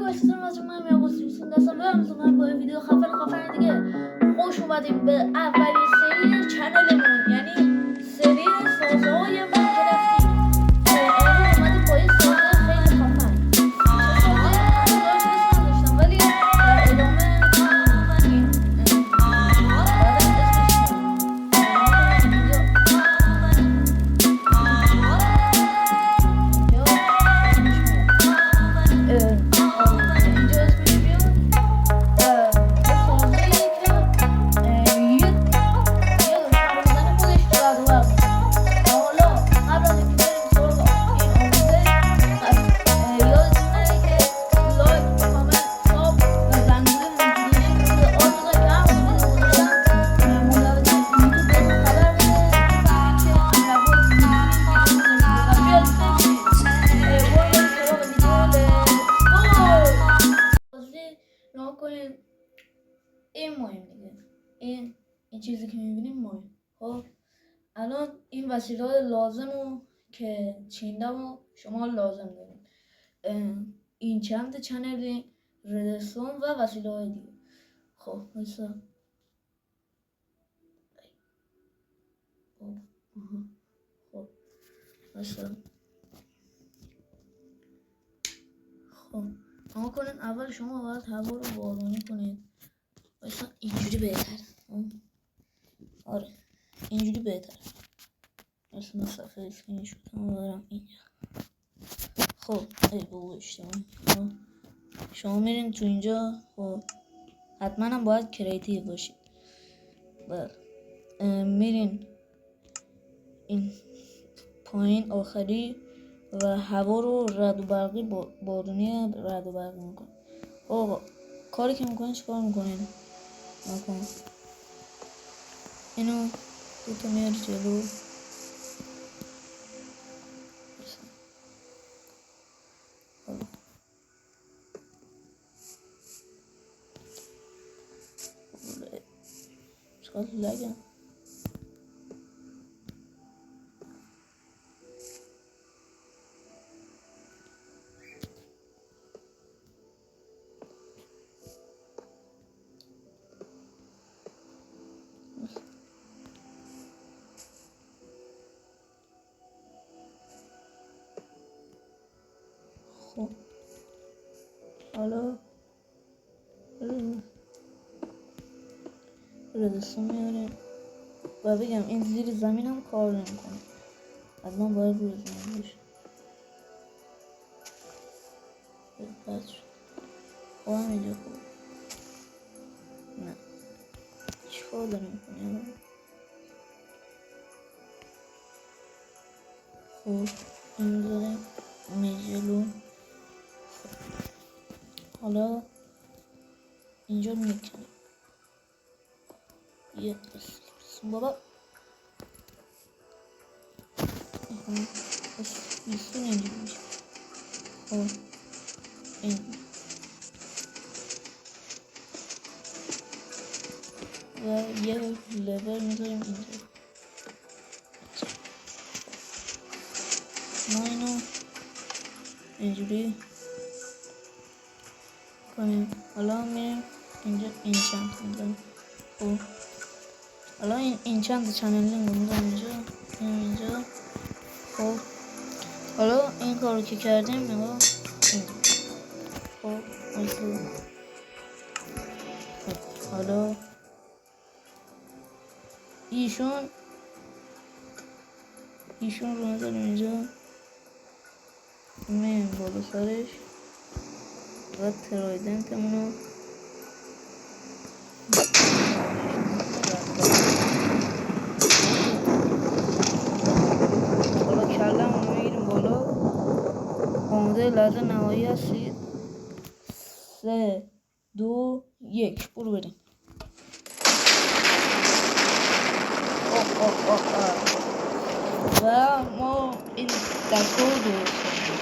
باشید از من میابوسیم دستم برم با ویدیو خفن دیگه. خوش اومدیم به اولین سری چنلمون، یعنی سری سازه های ماینکرافتی. امروز اومدیم با یه سازه خیلی خفن. چه سازه اصلا اسم نداشتم، ولی در ادامه این بعدم اسمش این مهم دیگه. این چیزی که میبینیم مهم. خب الان این وسیله لازمو که چیندم و شما لازم داریم. این چند چنل ردستون و وسیله های دیگه. خب مثلا خب مثلا خب اما کنین اول شما باید هوا رو بارونی کنید. مثلا اینجوری بهتر. آره اینجوری بهتر. مثلا صفحه اسکرین شد برم اینجا. خب ای بابا اشتباه. شما میرین تو اینجا. خب حتما هم باید کریتیو باشید. میرین این پایین آخری و هوا رو رد و برقی بارونی رد و برقی میکنه. خب کاری که میکنین چیکار میکنین؟ نکن اینو دوتا میاری جلو. چقدر لگم. خب حالا ردستون میاریم و بگم این زیر زمین هم کار نمیکنه. حتما باید روی زمین بشه. بد شد. خب هم اینجا خوب. نه چیکار داره میکنه؟ خب این داره میجلو. حالا اینجا میکنه یه بابا بیستون اینجا میشه. خب این و یه لول میذاریم اینجا. ما اینو اینجوری کنیم. حالا میریم اینجا این چند میذاریم. خب حالا این چند چنلینگ رو میذاریم اینجا. خب حالا این کار رو که کردیم نگاه اینجا. خب حالا ایشون رو میذاریم اینجا. میم بالا سرش و ترایدنتمونو حالا کلمونو میگیریم بالا. آماده لحظه نهایی هستید. 3 2 1 برو بریم. و ما این دسته رو درست کنیم.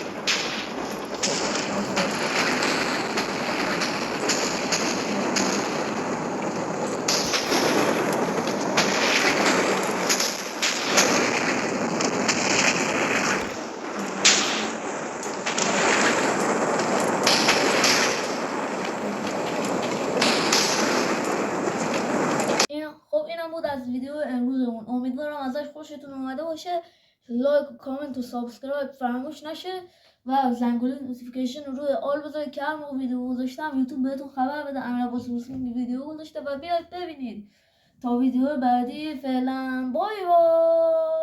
خب اینم بود از ویدیو امروزمون. امیدوارم ازش خوشتون اومده باشه. لایک و کامنت و سابسکرایب فراموش نشه و زنگوله نوتیفیکیشن رو روی آل بذارید که هر موقع ویدیو گذاشتم یوتیوب بهتون خبر بده امیر عباس مسلمی ویدیو گذاشته و بیاید ببینید. تا ویدیو بعدی فعلا بای بای.